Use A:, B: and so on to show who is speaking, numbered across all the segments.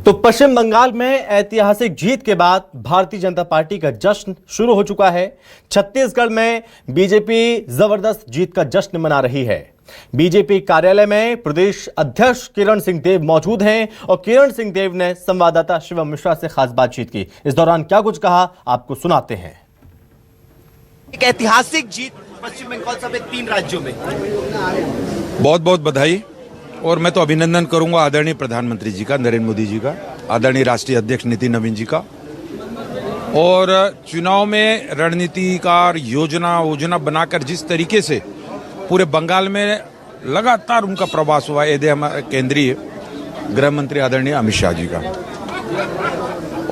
A: तो पश्चिम बंगाल में ऐतिहासिक जीत के बाद भारतीय जनता पार्टी का जश्न शुरू हो चुका है। छत्तीसगढ़ में बीजेपी जबरदस्त जीत का जश्न मना रही है। बीजेपी कार्यालय में प्रदेश अध्यक्ष किरण सिंह देव मौजूद हैं और किरण सिंह देव ने संवाददाता शिवम मिश्रा से खास बातचीत की। इस दौरान क्या कुछ कहा आपको सुनाते हैं।
B: एक ऐतिहासिक जीत पश्चिम बंगाल समेत 3 राज्यों में।
C: बहुत बहुत बधाई। और मैं तो अभिनंदन करूंगा आदरणीय प्रधानमंत्री जी का, नरेंद्र मोदी जी का, आदरणीय राष्ट्रीय अध्यक्ष नितिन नवीन जी का। और चुनाव में रणनीतिकार योजना बनाकर जिस तरीके से पूरे बंगाल में लगातार उनका प्रवास हुआ, यदि हमारे केंद्रीय गृह मंत्री आदरणीय अमित शाह जी का,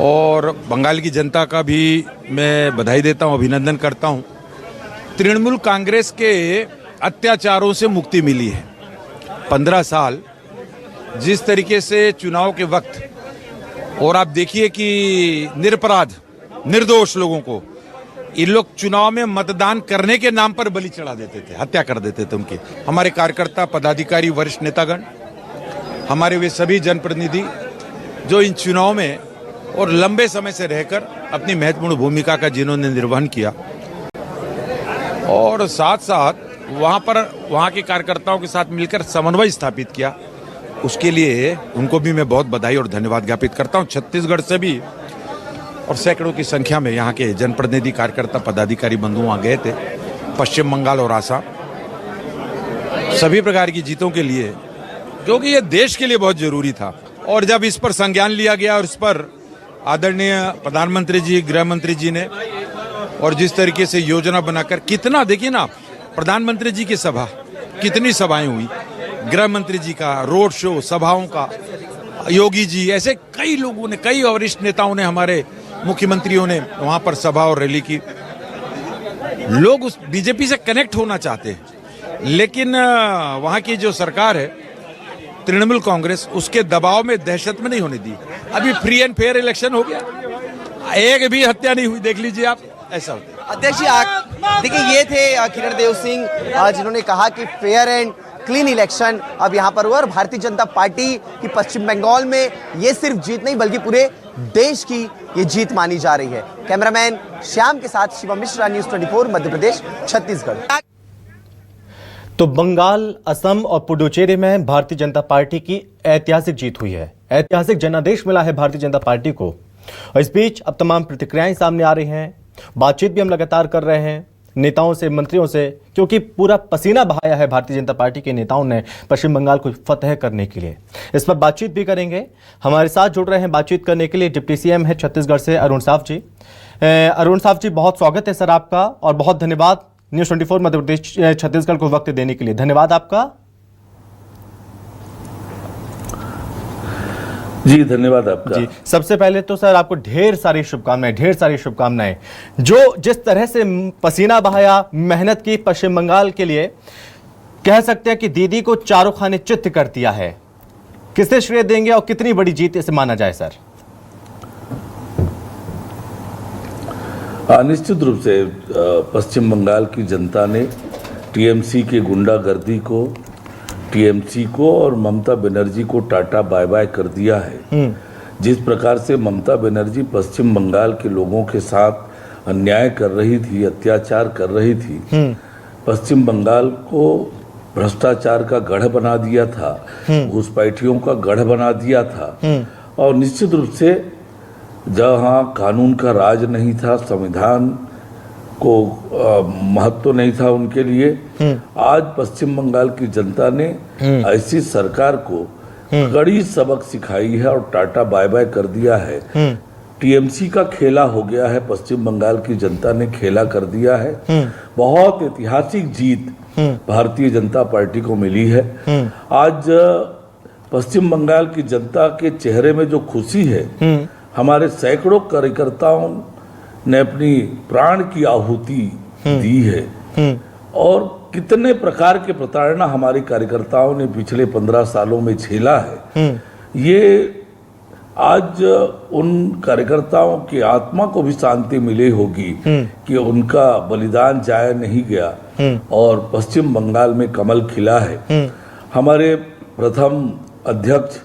C: और बंगाल की जनता का भी मैं बधाई देता हूं, अभिनंदन करता हूं। तृणमूल कांग्रेस के अत्याचारों से मुक्ति मिली है। 15 साल जिस तरीके से चुनाव के वक्त, और आप देखिए कि निरपराध निर्दोष लोगों को इन लोग चुनाव में मतदान करने के नाम पर बलि चढ़ा देते थे, हत्या कर देते थे उनकी। हमारे कार्यकर्ता, पदाधिकारी, वरिष्ठ नेतागण, हमारे वे सभी जनप्रतिनिधि जो इन चुनाव में और लंबे समय से रहकर अपनी महत्वपूर्ण भूमिका का जिन्होंने निर्वहन किया, और साथ साथ वहाँ के कार्यकर्ताओं के साथ मिलकर समन्वय स्थापित किया, उसके लिए उनको भी मैं बहुत बधाई और धन्यवाद ज्ञापित करता हूँ। छत्तीसगढ़ से भी और सैकड़ों की संख्या में यहाँ के जनप्रतिनिधि, कार्यकर्ता, पदाधिकारी बंधु वहाँ गए थे। पश्चिम बंगाल और आसाम सभी प्रकार की जीतों के लिए, क्योंकि ये देश के लिए बहुत जरूरी था। और जब इस पर संज्ञान लिया गया और इस पर आदरणीय प्रधानमंत्री जी, गृह मंत्री जी ने, और जिस तरीके से योजना बनाकर, कितना देखिए ना, प्रधानमंत्री जी की सभा, कितनी सभाएं हुई, गृह मंत्री जी का रोड शो, सभाओं का, योगी जी, ऐसे कई लोगों ने, कई वरिष्ठ नेताओं ने, हमारे मुख्यमंत्रियों ने वहां पर सभा और रैली की। लोग उस बीजेपी से कनेक्ट होना चाहते हैं, लेकिन वहां की जो सरकार है तृणमूल कांग्रेस, उसके दबाव में, दहशत में नहीं होने दी। अभी फ्री एंड फेयर इलेक्शन हो गया, एक भी हत्या नहीं हुई, देख लीजिए आप, ऐसा होता है।
B: अध्यक्ष जी, देखिए ये थे किरण देव सिंह जिन्होंने कहा कि फेयर एंड क्लीन इलेक्शन अब यहाँ पर हुआ, और भारतीय जनता पार्टी की पश्चिम बंगाल में ये सिर्फ जीत नहीं बल्कि पूरे देश की ये जीत मानी जा रही है। कैमरामैन श्याम के साथ शिवम मिश्रा, न्यूज़ 24 मध्य प्रदेश, छत्तीसगढ़।
A: तो बंगाल, असम और पुडुचेरी में भारतीय जनता पार्टी की ऐतिहासिक जीत हुई है। ऐतिहासिक जनादेश मिला है भारतीय जनता पार्टी को। और इस बीच अब तमाम प्रतिक्रियाएं सामने आ रही हैं। बातचीत भी हम लगातार कर रहे हैं नेताओं से, मंत्रियों से, क्योंकि पूरा पसीना बहाया है भारतीय जनता पार्टी के नेताओं ने पश्चिम बंगाल को फतह करने के लिए। इस पर बातचीत भी करेंगे। हमारे साथ जुड़ रहे हैं बातचीत करने के लिए डिप्टी सीएम है छत्तीसगढ़ से अरुण साव जी। अरुण साव जी, बहुत स्वागत है सर आपका, और बहुत धन्यवाद न्यूज़ 24 मध्य प्रदेश छत्तीसगढ़ को वक्त देने के लिए। धन्यवाद आपका।
D: जी धन्यवाद आपका।
A: जी, सबसे पहले तो सर आपको ढेर सारी शुभकामनाएं। जो जिस तरह से पसीना बहाया, मेहनत की पश्चिम बंगाल के लिए, कह सकते हैं कि दीदी को चारों खाने चित्त कर दिया है। किसे श्रेय देंगे और कितनी बड़ी जीत इसे माना जाए सर?
D: निश्चित रूप से पश्चिम बंगाल की जनता ने टीएमसी के गुंडागर्दी को, टीएमसी को और ममता बनर्जी को टाटा बाय बाय कर दिया है। जिस प्रकार से ममता बनर्जी पश्चिम बंगाल के लोगों के साथ अन्याय कर रही थी, अत्याचार कर रही थी, पश्चिम बंगाल को भ्रष्टाचार का गढ़ बना दिया था, घुसपैठियों का गढ़ बना दिया था, और निश्चित रूप से जहां कानून का राज नहीं था, संविधान को महत्व नहीं था उनके लिए, आज पश्चिम बंगाल की जनता ने ऐसी सरकार को कड़ी सबक सिखाई है और टाटा बाय बाय कर दिया है। टीएमसी का खेला हो गया है, पश्चिम बंगाल की जनता ने खेला कर दिया है। बहुत ऐतिहासिक जीत भारतीय जनता पार्टी को मिली है। आज पश्चिम बंगाल की जनता के चेहरे में जो खुशी है, हमारे सैकड़ों कार्यकर्ताओं ने अपनी प्राण की आहुति दी है, और कितने प्रकार के प्रताड़ना हमारे कार्यकर्ताओं ने पिछले 15 सालों में झेला है। ये आज उन कार्यकर्ताओं की आत्मा को भी शांति मिली होगी कि उनका बलिदान जाया नहीं गया और पश्चिम बंगाल में कमल खिला है। हमारे प्रथम अध्यक्ष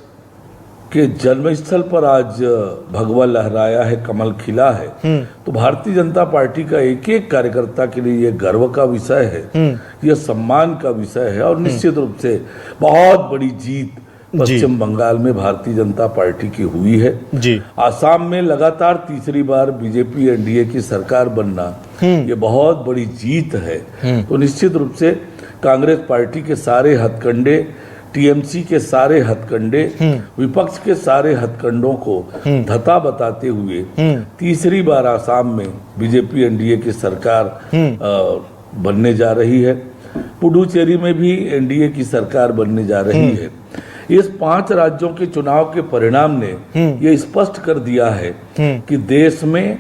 D: के जन्मस्थल पर आज भगवा लहराया है, कमल खिला है, तो भारतीय जनता पार्टी का एक एक कार्यकर्ता के लिए ये गर्व का विषय है, यह सम्मान का विषय है। और निश्चित रूप से बहुत बड़ी जीत पश्चिम बंगाल में भारतीय जनता पार्टी की हुई है
A: जी।
D: आसाम में लगातार तीसरी बार बीजेपी एनडीए की सरकार बनना ये बहुत बड़ी जीत है। तो निश्चित रूप से कांग्रेस पार्टी के सारे हथकंडे, टीएमसी के सारे हथकंडे, विपक्ष के सारे हथकंडों को धता बताते हुए तीसरी बार आसाम में बीजेपी एनडीए की सरकार बनने जा रही है। पुडुचेरी में भी एनडीए की सरकार बनने जा रही है। इस 5 राज्यों के चुनाव के परिणाम ने ये स्पष्ट कर दिया है कि देश में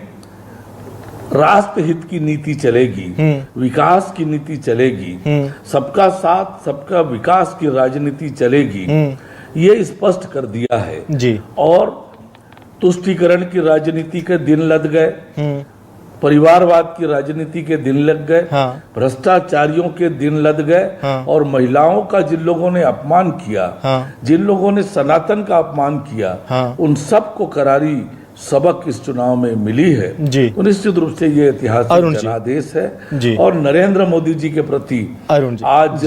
D: राष्ट्र हित की नीति चलेगी, विकास की नीति चलेगी, सबका साथ सबका विकास की राजनीति चलेगी, ये स्पष्ट कर दिया है
A: जी।
D: और तुष्टीकरण की राजनीति के दिन लग गए, परिवारवाद की राजनीति के दिन लग गए, भ्रष्टाचारियों के दिन लग गए, और महिलाओं का जिन लोगों ने अपमान किया, जिन लोगों ने सनातन का अपमान किया, उन सबको करारी सबक इस चुनाव में मिली है
A: जी।
D: तो निश्चित रूप से ये ऐतिहासिक जनादेश है
A: जी।
D: और नरेंद्र मोदी जी के प्रति आज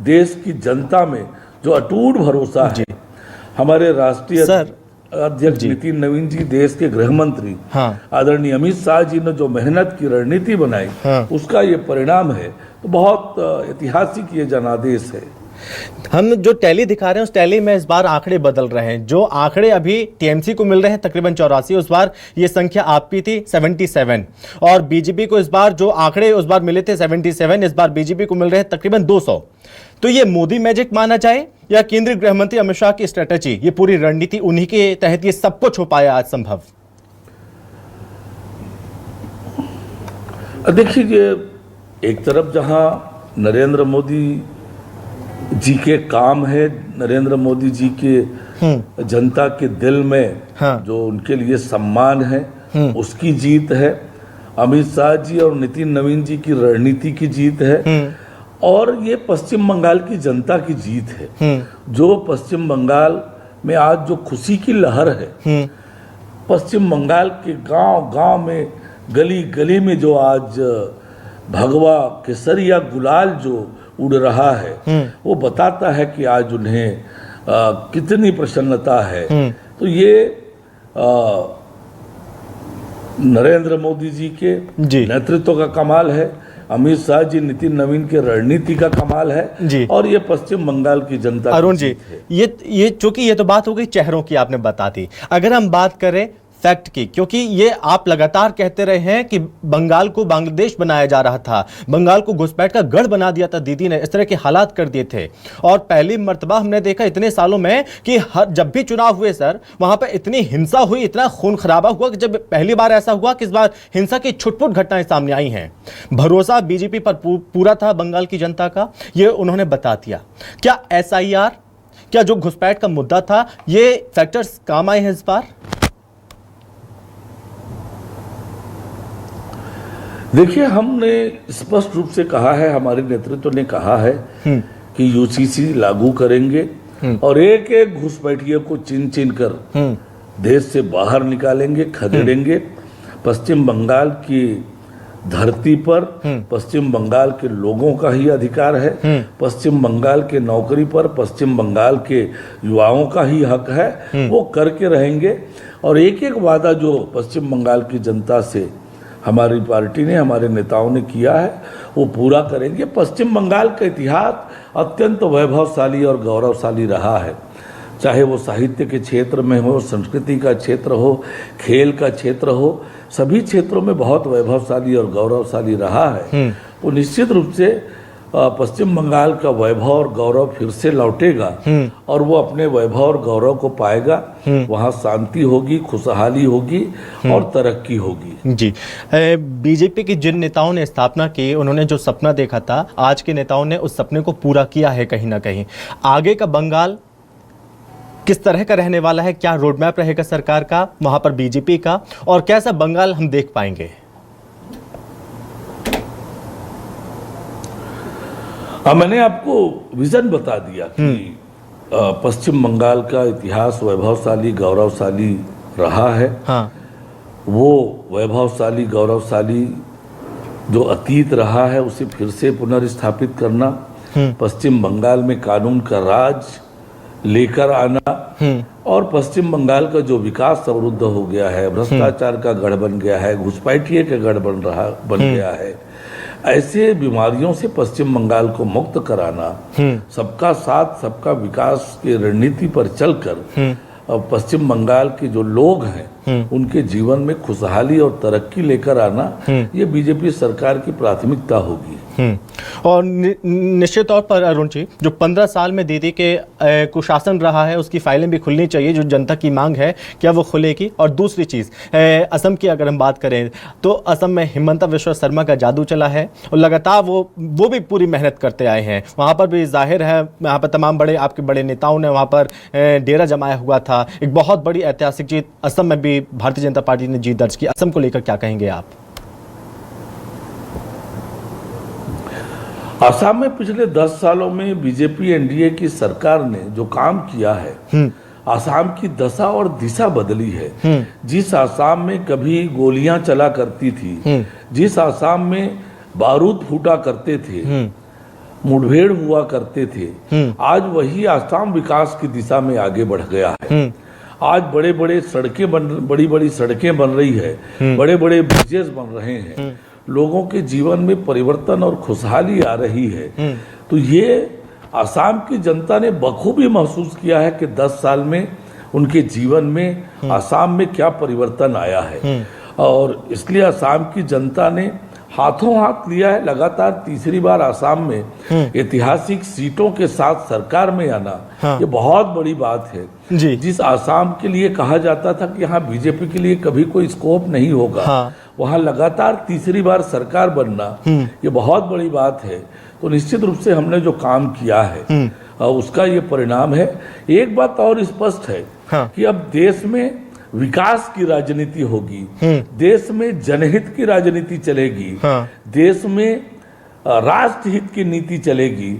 D: देश की जनता में जो अटूट भरोसा है, हमारे राष्ट्रीय अध्यक्ष नितिन नवीन जी, देश के गृह मंत्री आदरणीय अमित शाह जी ने जो मेहनत की रणनीति बनाई, उसका ये परिणाम है। तो बहुत ऐतिहासिक ये जनादेश है।
A: हम जो टैली दिखा रहे हैं उस टैली में इस बार आंकड़े बदल रहे हैं। जो आंकड़े अभी टीएमसी को मिल रहे हैं तकरीबन 84, उस बार ये संख्या आपकी थी 77, और बीजेपी को इस बार जो आंकड़े उस बार मिले थे 77, इस बार बीजेपी को मिल रहे हैं तकरीबन 200। तो ये मोदी मैजिक माना जाए या केंद्रीय गृह मंत्री अमित शाह की स्ट्रेटेजी, ये पूरी रणनीति उन्हीं के तहत ये सबको छुपाया आज संभव?
D: देखिए, ये एक तरफ जहां नरेंद्र मोदी जी के काम है, नरेंद्र मोदी जी के जनता के दिल में जो उनके लिए सम्मान है, उसकी जीत है। अमित शाह जी और नितिन नवीन जी की रणनीति की जीत है, और ये पश्चिम बंगाल की जनता की जीत है। जो पश्चिम बंगाल में आज जो खुशी की लहर है, पश्चिम बंगाल के गांव गांव में, गली गली में जो आज भगवा केसरिया गुलाल जो उड़ रहा है, वो बताता है कि आज उन्हें कितनी प्रसन्नता है। तो ये नरेंद्र मोदी जी के नेतृत्व का कमाल है, अमित शाह जी, नितिन नवीन के रणनीति का कमाल है, और ये पश्चिम बंगाल की जनता।
A: अरुण जी, ये चूंकि ये तो बात हो गई चेहरों की, आपने बता दी। अगर हम बात करें फैक्ट की, क्योंकि ये आप लगातार कहते रहे हैं कि बंगाल को बांग्लादेश बनाया जा रहा था, बंगाल को घुसपैठ का गढ़ बना दिया था दीदी ने, इस तरह के हालात कर दिए थे। और पहली मर्तबा हमने देखा इतने सालों में कि जब भी चुनाव हुए सर, वहां पर इतनी हिंसा हुई, इतना खून खराबा हुआ कि जब पहली बार ऐसा हुआ कि इस बार हिंसा की छुटपुट घटनाएं सामने आई हैं। भरोसा बीजेपी पर पूरा था बंगाल की जनता का, ये उन्होंने बता दिया। क्या SIR, क्या जो घुसपैठ का मुद्दा था, ये फैक्टर्स काम आए हैं इस बार?
D: देखिए, हमने स्पष्ट रूप से कहा है, हमारे नेतृत्व ने कहा है कि यूसीसी लागू करेंगे और एक एक घुसपैठियों को चिन चिन कर देश से बाहर निकालेंगे, खदेड़ेंगे। पश्चिम बंगाल की धरती पर पश्चिम बंगाल के लोगों का ही अधिकार है, पश्चिम बंगाल के नौकरी पर पश्चिम बंगाल के युवाओं का ही हक है, वो करके रहेंगे। और एक एक वादा जो पश्चिम बंगाल की जनता से हमारी पार्टी ने, हमारे नेताओं ने किया है, वो पूरा करेंगे। पश्चिम बंगाल का इतिहास अत्यंत वैभवशाली और गौरवशाली रहा है, चाहे वो साहित्य के क्षेत्र में हो, संस्कृति का क्षेत्र हो, खेल का क्षेत्र हो, सभी क्षेत्रों में बहुत वैभवशाली और गौरवशाली रहा है। तो निश्चित रूप से पश्चिम बंगाल का वैभव और गौरव फिर से लौटेगा और वो अपने वैभव और गौरव को पाएगा। वहाँ शांति होगी, खुशहाली होगी और तरक्की होगी।
A: जी, बीजेपी के जिन नेताओं ने स्थापना की, उन्होंने जो सपना देखा था, आज के नेताओं ने उस सपने को पूरा किया है कहीं ना कहीं। आगे का बंगाल किस तरह का रहने वाला है? क्या रोड मैप रहेगा सरकार का, वहां पर बीजेपी का, और कैसा बंगाल हम देख पाएंगे?
D: मैंने आपको विजन बता दिया कि पश्चिम बंगाल का इतिहास वैभवशाली गौरवशाली रहा है।
A: हाँ।
D: वो वैभवशाली गौरवशाली जो अतीत रहा है उसे फिर से पुनर्स्थापित करना, पश्चिम बंगाल में कानून का राज लेकर आना और पश्चिम बंगाल का जो विकास अवरुद्ध हो गया है, भ्रष्टाचार का गढ़ बन गया है, घुसपैठिए का गढ़ बन गया है, ऐसे बीमारियों से पश्चिम बंगाल को मुक्त कराना, सबका साथ सबका विकास की रणनीति पर चलकर पश्चिम बंगाल के जो लोग हैं उनके जीवन में खुशहाली और तरक्की लेकर आना, ये बीजेपी सरकार की प्राथमिकता होगी।
A: और निश्चित तौर पर अरुण जी, जो 15 साल में दीदी के कुशासन रहा है उसकी फाइलें भी खुलनी चाहिए, जो जनता की मांग है क्या वो खुलेगी। और दूसरी चीज़, असम की अगर हम बात करें तो असम में हिमंता विश्व शर्मा का जादू चला है और लगातार वो भी पूरी मेहनत करते आए हैं। वहाँ पर भी जाहिर है वहाँ पर तमाम आपके बड़े नेताओं ने वहाँ पर डेरा जमाया हुआ था। एक बहुत बड़ी ऐतिहासिक जीत असम में भी भारतीय जनता पार्टी ने जीत दर्ज की। असम को लेकर क्या कहेंगे आप?
D: असम में पिछले 10 सालों में बीजेपी एनडीए की सरकार ने जो काम किया है, असम की दशा और दिशा बदली है। जिस असम में कभी गोलियां चला करती थी, जिस असम में बारूद फूटा करते थे, मुठभेड़ हुआ करते थे, आज वही असम विकास की दिशा में आगे बढ़ गया है। आज बड़ी बड़ी सड़कें बन रही है, बड़े बड़े ब्रिजेस बन रहे हैं, लोगों के जीवन में परिवर्तन और खुशहाली आ रही है। तो ये असम की जनता ने बखूबी महसूस किया है कि 10 साल में उनके जीवन में असम में क्या परिवर्तन आया है। और इसलिए असम की जनता ने हाथों हाथ लिया है। लगातार तीसरी बार असम में ऐतिहासिक सीटों के साथ सरकार में आना, ये बहुत बड़ी बात है
A: जी।
D: जिस असम के लिए कहा जाता था कि यहाँ बीजेपी के लिए कभी कोई स्कोप नहीं होगा, वहाँ लगातार तीसरी बार सरकार बनना, ये बहुत बड़ी बात है। तो निश्चित रूप से हमने जो काम किया है उसका ये परिणाम है। एक बात और स्पष्ट है कि अब देश में विकास की राजनीति होगी, देश में जनहित की राजनीति चलेगी, देश में राष्ट्रहित की नीति चलेगी,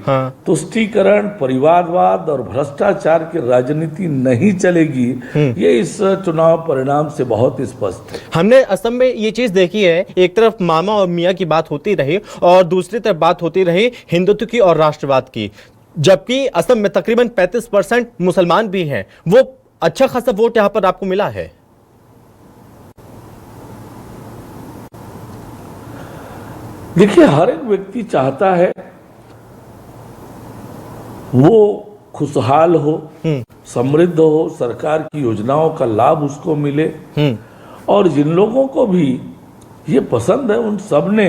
D: तुष्टीकरण, परिवारवाद और भ्रष्टाचार की राजनीति नहीं चलेगी। ये इस चुनाव परिणाम से बहुत स्पष्ट है।
A: हमने असम में ये चीज देखी है, एक तरफ मामा और मियाँ की बात होती रही और दूसरी तरफ बात होती रही हिंदुत्व की और राष्ट्रवाद की, जबकि असम में तकरीबन 35% मुसलमान भी हैं। वो अच्छा खासा वोट यहां पर आपको मिला है।
D: देखिए, हर एक व्यक्ति चाहता है वो खुशहाल हो, समृद्ध हो, सरकार की योजनाओं का लाभ उसको मिले। और जिन लोगों को भी ये पसंद है उन सब ने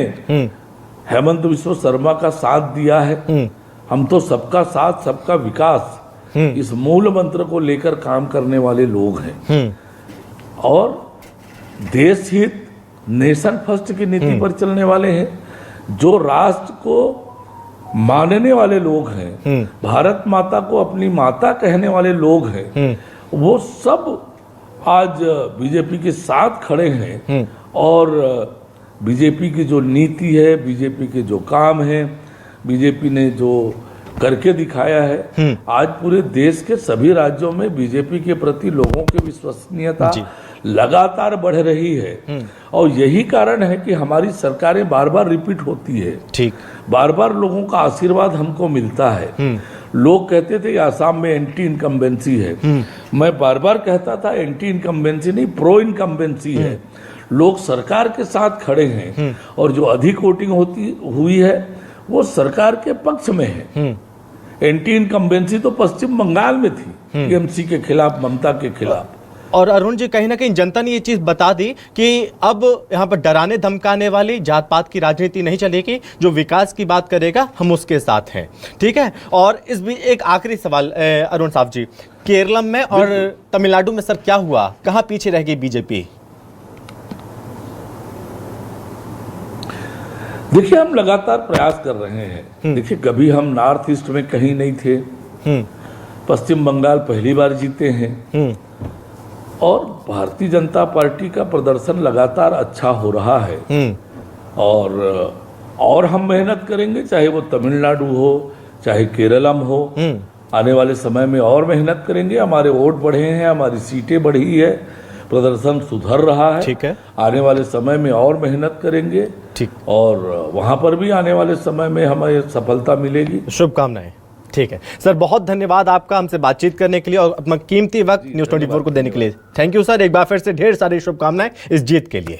D: हेमंत विश्व शर्मा का साथ दिया है। हम तो सबका साथ सबका विकास इस मूल मंत्र को लेकर काम करने वाले लोग हैं और देश हित, नेशन फर्स्ट की नीति पर चलने वाले हैं। जो राष्ट्र को मानने वाले लोग हैं, भारत माता को अपनी माता कहने वाले लोग हैं, वो सब आज बीजेपी के साथ खड़े हैं। और बीजेपी की जो नीति है, बीजेपी के जो काम है, बीजेपी ने जो करके दिखाया है, आज पूरे देश के सभी राज्यों में बीजेपी के प्रति लोगों की विश्वसनीयता लगातार बढ़ रही है। और यही कारण है कि हमारी सरकारें बार बार रिपीट होती है, ठीक, बार बार लोगों का आशीर्वाद हमको मिलता है। लोग कहते थे आसाम में एंटी इनकम्बेंसी है, मैं बार बार कहता था एंटी इनकम्बेंसी नहीं, प्रो इनकम्बेंसी है। लोग सरकार के साथ खड़े हैं और जो अधिक वोटिंग हुई है वो सरकार के पक्ष में है। एंटी इनकम्बेंसी तो पश्चिम बंगाल में थी, टीएमसी के खिलाफ, ममता के खिलाफ।
A: और अरुण जी, कहीं ना कहीं जनता ने ये चीज बता दी कि अब यहाँ पर डराने धमकाने वाली जात पात की राजनीति नहीं चलेगी, जो विकास की बात करेगा हम उसके साथ हैं, ठीक है। और इस बीच एक आखिरी सवाल अरुण साहब जी, केरलम में और तमिलनाडु में सर क्या हुआ, कहाँ पीछे रह गई बीजेपी?
D: देखिए, हम लगातार प्रयास कर रहे हैं। देखिए, कभी हम नॉर्थ ईस्ट में कहीं नहीं थे, पश्चिम बंगाल पहली बार जीते हैं और भारतीय जनता पार्टी का प्रदर्शन लगातार अच्छा हो रहा है। और हम मेहनत करेंगे, चाहे वो तमिलनाडु हो, चाहे केरलम हो, आने वाले समय में और मेहनत करेंगे। हमारे वोट बढ़े हैं, हमारी सीटें बढ़ी है, प्रदर्शन सुधर रहा है।
A: ठीक है।
D: आने वाले समय में और मेहनत करेंगे।
A: ठीक।
D: और वहां पर भी आने वाले समय में हमें सफलता मिलेगी।
A: शुभकामनाएं। ठीक है सर, बहुत धन्यवाद आपका हमसे बातचीत करने के लिए और अपना कीमती वक्त न्यूज़ 24 को देने के लिए। थैंक यू सर, एक बार फिर से ढेर सारी शुभकामनाएं इस जीत के लिए।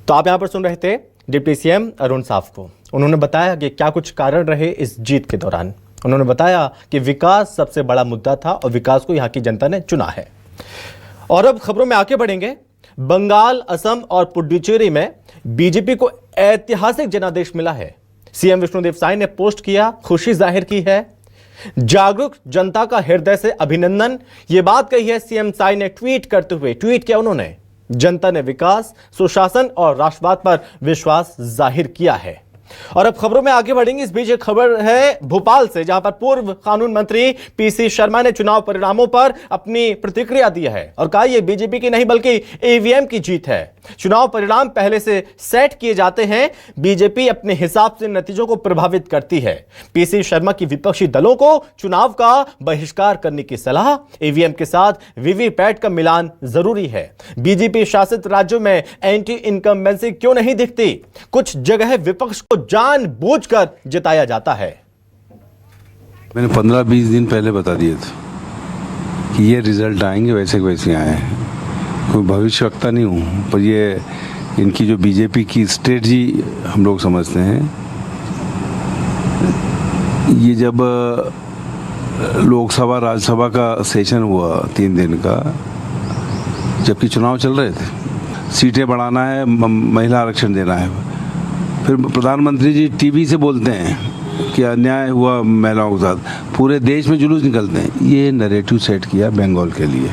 A: तो आप यहां पर सुन रहे थे डिप्टी सीएम अरुण साव को। उन्होंने बताया कि क्या कुछ कारण रहे इस जीत के दौरान। उन्होंने बताया कि विकास सबसे बड़ा मुद्दा था और विकास को यहां की जनता ने चुना है। और अब खबरों में आगे बढ़ेंगे। बंगाल, असम और पुडुचेरी में बीजेपी को ऐतिहासिक जनादेश मिला है। सीएम विष्णुदेव साय ने पोस्ट किया, खुशी जाहिर की है। जागरूक जनता का हृदय से अभिनंदन, यह बात कही है सीएम साय ने ट्वीट करते हुए। ट्वीट किया उन्होंने, जनता ने विकास, सुशासन और राष्ट्रवाद पर विश्वास जाहिर किया है। और अब खबरों में आगे बढ़ेंगे। इस बीच एक खबर है भोपाल से, जहां पर पूर्व कानून मंत्री पीसी शर्मा ने चुनाव परिणामों पर अपनी प्रतिक्रिया दी है और कहा यह बीजेपी की नहीं बल्कि ईवीएम की जीत है। चुनाव परिणाम पहले से सेट किए जाते हैं, बीजेपी अपने हिसाब से नतीजों को प्रभावित करती है। पीसी शर्मा की विपक्षी दलों को चुनाव का बहिष्कार करने की सलाह। ईवीएम के साथ वीवीपैट का मिलान जरूरी है। बीजेपी शासित राज्यों में एंटी इनकम्बेंसी क्यों नहीं दिखती? कुछ जगह विपक्ष को जानबूझकर जिताया जाता है।
E: मैंने 15-20 दिन पहले बता दिए थे कि ये रिजल्ट आएंगे, वैसे के वैसे आए। कोई भविष्यवक्ता नहीं हूँ, पर ये इनकी जो बीजेपी की स्ट्रेटजी हम लोग समझते हैं। ये जब लोकसभा राज्यसभा का सेशन हुआ 3 दिन का, जबकि चुनाव चल रहे थे, सीटें बढ़ाना है, महिला आरक्षण देना है, फिर प्रधानमंत्री जी टीवी से बोलते हैं कि अन्याय हुआ महिलाओं के साथ, पूरे देश में जुलूस निकलते हैं। ये नैरेटिव सेट किया बंगाल के लिए।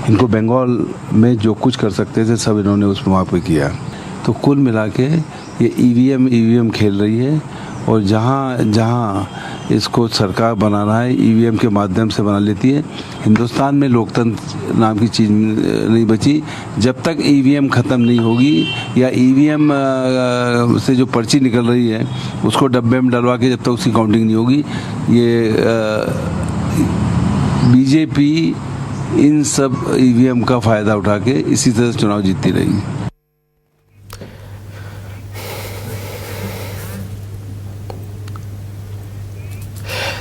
E: इनको बंगाल में जो कुछ कर सकते थे सब इन्होंने उस वहाँ पे किया। तो कुल मिला के ये ईवीएम खेल रही है, और जहाँ जहाँ इसको सरकार बनाना है ईवीएम के माध्यम से बना लेती है। हिंदुस्तान में लोकतंत्र नाम की चीज़ नहीं बची जब तक ईवीएम ख़त्म नहीं होगी, या ईवीएम से जो पर्ची निकल रही है उसको डब्बे में डलवा के जब तक उसकी काउंटिंग नहीं होगी। ये बीजेपी इन सब ईवीएम का फ़ायदा उठा के इसी तरह से चुनाव जीतती रहेगी।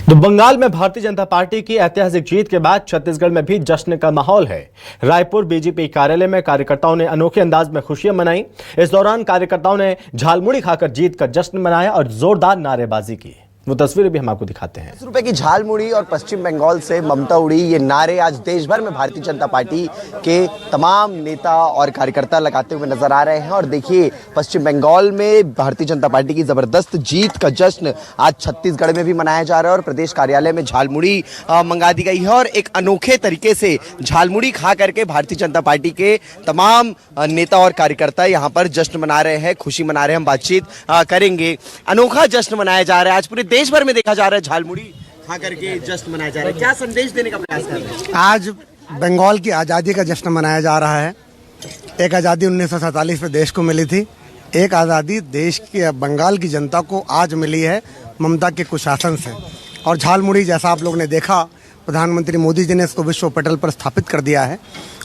A: तो बंगाल में भारतीय जनता पार्टी की ऐतिहासिक जीत के बाद छत्तीसगढ़ में भी जश्न का माहौल है। रायपुर बीजेपी कार्यालय में कार्यकर्ताओं ने अनोखे अंदाज में खुशियां मनाई। इस दौरान कार्यकर्ताओं ने झालमुड़ी खाकर जीत का जश्न मनाया और जोरदार नारेबाजी की। वो तस्वीरें भी हम आपको दिखाते हैं।
B: 10 रुपए की झालमुड़ी और पश्चिम बंगाल से ममता उड़ी, ये नारे आज देश भर में भारतीय जनता पार्टी के तमाम नेता और कार्यकर्ता लगाते हुए नजर आ रहे हैं। और देखिए, पश्चिम बंगाल में भारतीय जनता पार्टी की जबरदस्त जीत का जश्न आज छत्तीसगढ़ में भी मनाया जा रहा है और प्रदेश कार्यालय में झालमुड़ी मंगा दी गई है। और एक अनोखे तरीके से झालमुड़ी खा करके भारतीय जनता पार्टी के तमाम नेता और कार्यकर्ता यहाँ पर जश्न मना रहे हैं, खुशी मना रहे हैं। हम बातचीत करेंगे। अनोखा जश्न मनाया जा रहा है, आज पूरे देश भर में देखा जा रहा है झालमुड़ी खा करके जश्न मनाया जा रहा है। क्या संदेश देने का प्रयास कर रहे हैं?
F: आज बंगाल की आज़ादी का जश्न मनाया जा रहा है। एक आज़ादी 1947 में देश को मिली थी, एक आज़ादी देश की बंगाल की जनता को आज मिली है ममता के कुशासन से। और झालमुड़ी जैसा आप लोग ने देखा, प्रधानमंत्री मोदी जी ने इसको विश्व पटल पर स्थापित कर दिया है।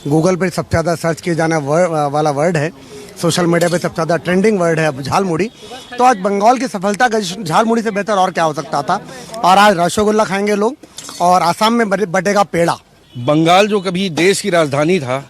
F: गूगल पर सबसे ज़्यादा सर्च किए जाने वाला वर्ड है, सोशल मीडिया पे सबसे ज़्यादा ट्रेंडिंग वर्ड है अब झालमुड़ी। तो आज बंगाल की सफलता का झालमुड़ी से बेहतर और क्या हो सकता था। और आज रसगुल्ला खाएंगे लोग, और आसाम में बटेगा पेड़ा।
G: बंगाल जो कभी देश की राजधानी था,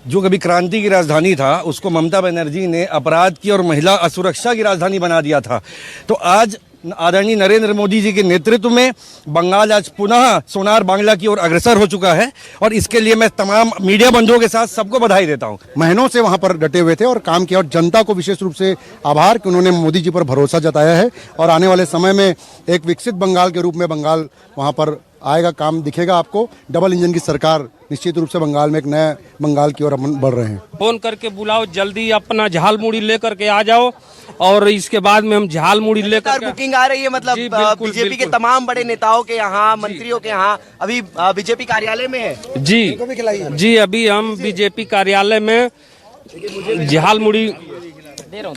G: जो कभी क्रांति की राजधानी था, उसको ममता बनर्जी ने अपराध की और महिला असुरक्षा की राजधानी बना दिया था। तो आज आदरणीय नरेंद्र मोदी जी के नेतृत्व में बंगाल आज पुनः सोनार बांग्ला की ओर अग्रसर हो चुका है, और इसके लिए मैं तमाम मीडिया बंधुओं के साथ सबको बधाई देता हूं।
H: महीनों से वहां पर डटे हुए थे और काम किया, और जनता को विशेष रूप से आभार कि उन्होंने मोदी जी पर भरोसा जताया है। और आने वाले समय में एक विकसित बंगाल के रूप में बंगाल वहां पर आएगा, काम दिखेगा आपको। डबल इंजन की सरकार निश्चित रूप से बंगाल में एक नए बंगाल की ओर अपन बढ़ रहे हैं।
I: फोन करके बुलाओ, जल्दी अपना झालमुड़ी लेकर के आ जाओ, और इसके बाद में हम झालमुड़ी लेकर
B: बुकिंग आ रही है। मतलब बीजेपी के तमाम बड़े नेताओं के यहाँ, मंत्रियों के यहाँ अभी बीजेपी कार्यालय में है।
I: जी अभी हम बीजेपी कार्यालय में झालमुड़ी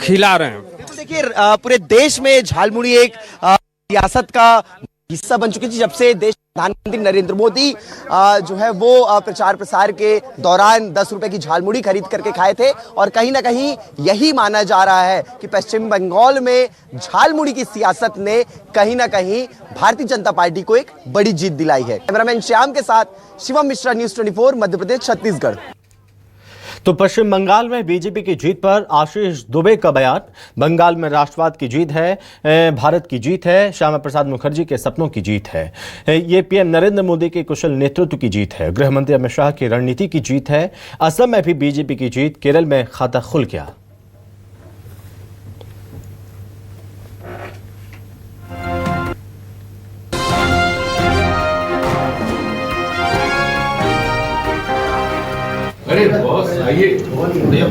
I: खिला रहे हैं।
B: तो देखिए, पूरे देश में झालमुड़ी एक सियासत का हिस्सा बन चुकी थी। जब से देश प्रधानमंत्री नरेंद्र मोदी जो है वो प्रचार प्रसार के दौरान 10 रुपए की झालमुड़ी खरीद करके खाए थे और कहीं ना कहीं यही माना जा रहा है कि पश्चिम बंगाल में झालमुड़ी की सियासत ने कहीं ना कहीं भारतीय जनता पार्टी को एक बड़ी जीत दिलाई है। कैमरामैन श्याम के साथ शिवम मिश्रा, न्यूज़ 24, मध्य प्रदेश, छत्तीसगढ़।
A: तो पश्चिम बंगाल में बीजेपी की जीत पर आशीष दुबे का बयान। बंगाल में राष्ट्रवाद की जीत है, भारत की जीत है, श्यामा प्रसाद मुखर्जी के सपनों की जीत है, ये पीएम नरेंद्र मोदी के कुशल नेतृत्व की जीत है, गृह मंत्री अमित शाह की रणनीति की जीत है। असम में भी बीजेपी की जीत, केरल में खाता खुल गया।
J: अरे बॉस आइए।